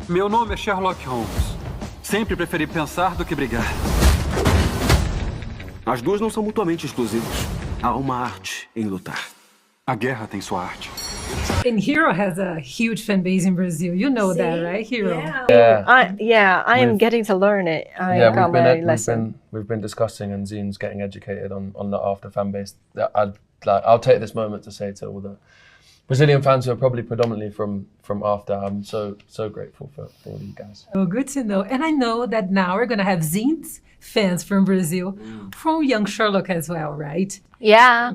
Meu nome é Sherlock Holmes. Sempre preferi pensar do que brigar. As duas não são mutuamente exclusivas. Há uma arte em lutar. A guerra tem sua arte. And Hero has a huge fan base in Brazil. You know that, right, Hero? I am getting to learn it. I got my lesson. We've been discussing, and Zine's getting educated on the after fan base. I'll take this moment to say to all the Brazilian fans who are probably predominantly from after, I'm so grateful for all you guys. Oh, good to know. And I know that now we're gonna have Zine's fans from Brazil, from young Sherlock as well, right? Yeah.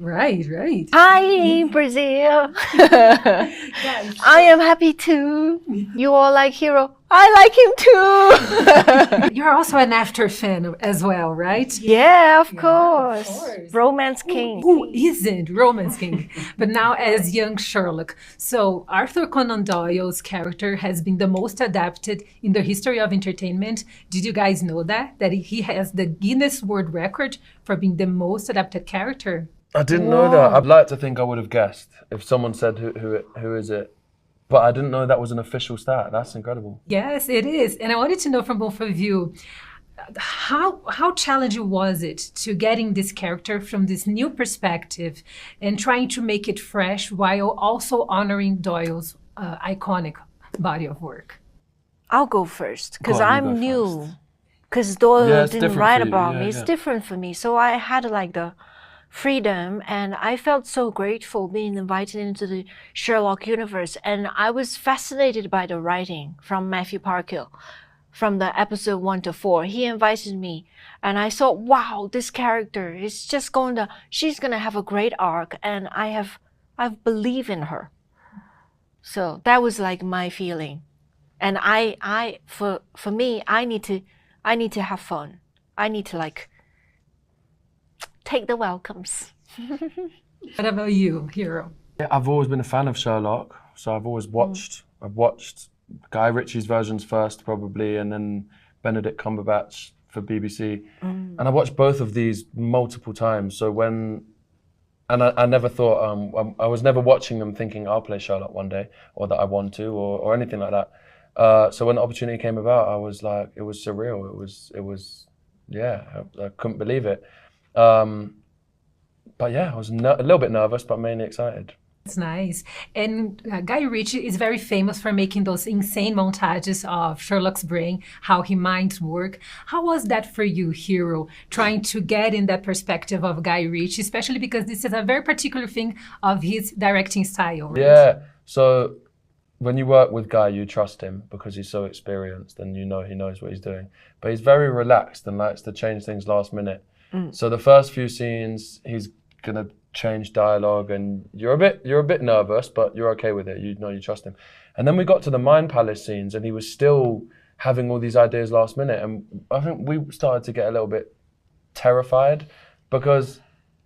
Right. Hi, Brazil. I am happy too. You all like Hero. I like him too. You're also an After fan as well, right? Yeah, of course. Romance King. Who isn't Romance King? But now as young Sherlock. So Arthur Conan Doyle's character has been the most adapted in the history of entertainment. Did you guys know that? That he has the Guinness World Record for being the most adapted character? I didn't know that. I'd like to think I would have guessed if someone said who is it. But I didn't know that was an official stat. That's incredible. Yes, it is. And I wanted to know from both of you, how challenging was it to getting this character from this new perspective and trying to make it fresh while also honoring Doyle's iconic body of work? I'll go first because I'm new. Because Doyle didn't write about me. It's different for me. So I had like the freedom, and I felt so grateful being invited into the Sherlock universe. And I was fascinated by the writing from Matthew Parkhill from the episode 1 to 4. He invited me, and I thought, wow, this character is just she's gonna have a great arc, and I believe in her. So that was like my feeling. And for me, I need to have fun. I need to like take the welcomes. What about you, Hero? Yeah, I've always been a fan of Sherlock, so I've always watched. I've watched Guy Ritchie's versions first, probably, and then Benedict Cumberbatch for BBC, and I watched both of these multiple times. So I never thought I was never watching them thinking I'll play Sherlock one day, or that I want to, or anything like that. So when the opportunity came about, I was like, it was surreal. It was, yeah, I couldn't believe it. But yeah, I was a little bit nervous, but mainly excited. It's nice. And Guy Ritchie is very famous for making those insane montages of Sherlock's brain, how his minds work. How was that for you, Hero, trying to get in that perspective of Guy Ritchie, especially because this is a very particular thing of his directing style, right? Yeah, so when you work with Guy, you trust him because he's so experienced and you know he knows what he's doing. But he's very relaxed and likes to change things last minute. So the first few scenes, he's gonna change dialogue, and you're a bit nervous, but you're okay with it. You know, you trust him. And then we got to the Mind Palace scenes, and he was still having all these ideas last minute, and I think we started to get a little bit terrified because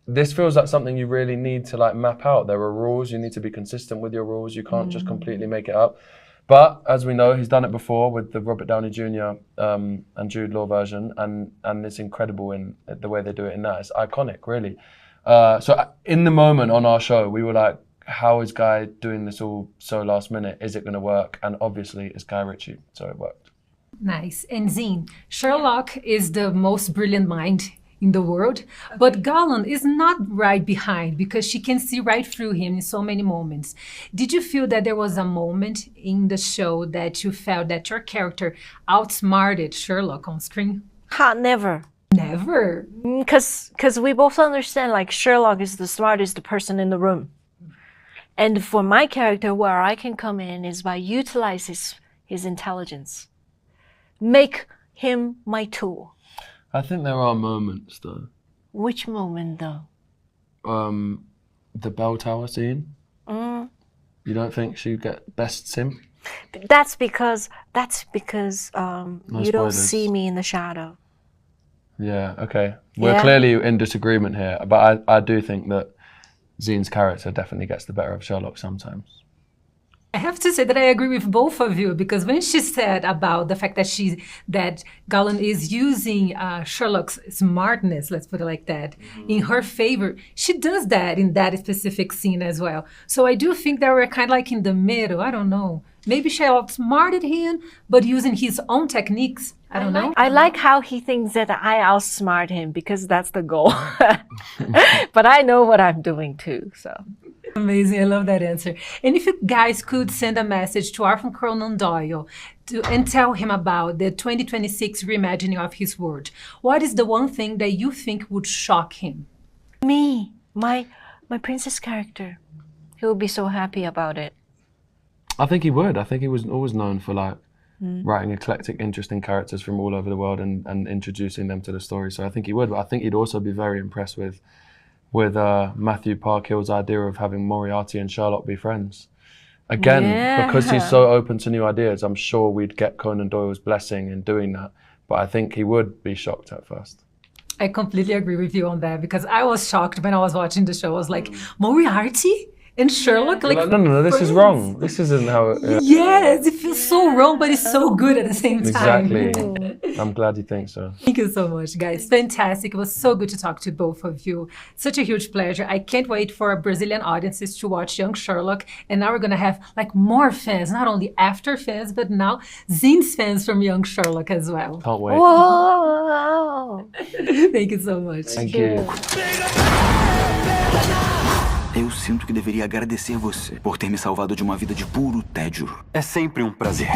this feels like something you really need to like map out. There are rules. You need to be consistent with your rules. You can't just completely make it up. But as we know, he's done it before with the Robert Downey Jr. And Jude Law version, and it's incredible in the way they do it in that. It's iconic, really. So in the moment on our show, we were like, how is Guy doing this all so last minute? Is it going to work? And obviously, it's Guy Ritchie, so it worked. Nice. And Zine, Sherlock is the most brilliant mind in the world, but Gallen is not right behind because she can see right through him in so many moments. Did you feel that there was a moment in the show that you felt that your character outsmarted Sherlock on screen? Never. Never? Because we both understand like Sherlock is the smartest person in the room. And for my character, where I can come in is by utilize his intelligence. Make him my tool. I think there are moments, though. Which moment, though? The bell tower scene. You don't think she'd get best sim? That's because you don't see me in the shadow. Yeah, okay. We're clearly in disagreement here, but I do think that Zine's character definitely gets the better of Sherlock sometimes. I have to say that I agree with both of you, because when she said about the fact that Gallen is using Sherlock's smartness, let's put it like that, in her favor, she does that in that specific scene as well. So I do think that we're kind of like in the middle. I don't know. Maybe Sherlock smarted him, but using his own techniques. I don't know. I like how he thinks that I outsmart him because that's the goal. But I know what I'm doing too, so. Amazing. I love that answer. And if you guys could send a message to Arthur Conan Doyle and tell him about the 2026 reimagining of his world, what is the one thing that you think would shock him? Me, my princess character. He will be so happy about it. I think he would. I think he was always known for like writing eclectic, interesting characters from all over the world and introducing them to the story. So I think he would. But I think he'd also be very impressed with Matthew Parkhill's idea of having Moriarty and Sherlock be friends. Again, because he's so open to new ideas, I'm sure we'd get Conan Doyle's blessing in doing that. But I think he would be shocked at first. I completely agree with you on that because I was shocked when I was watching the show. I was like, Moriarty and Sherlock? Like, no, this is wrong. This isn't how it... Yes, it feels so wrong, but it's so good at the same time. Exactly. I'm glad you think so. Thank you so much, guys. Fantastic. It was so good to talk to both of you. Such a huge pleasure. I can't wait for our Brazilian audiences to watch Young Sherlock. And now we're going to have like more fans, not only after fans, but now Zine's fans from Young Sherlock as well. Can't wait. Whoa! Thank you so much. Thank you. Eu sinto que deveria agradecer você por ter me salvado de uma vida de puro tédio. É sempre um prazer.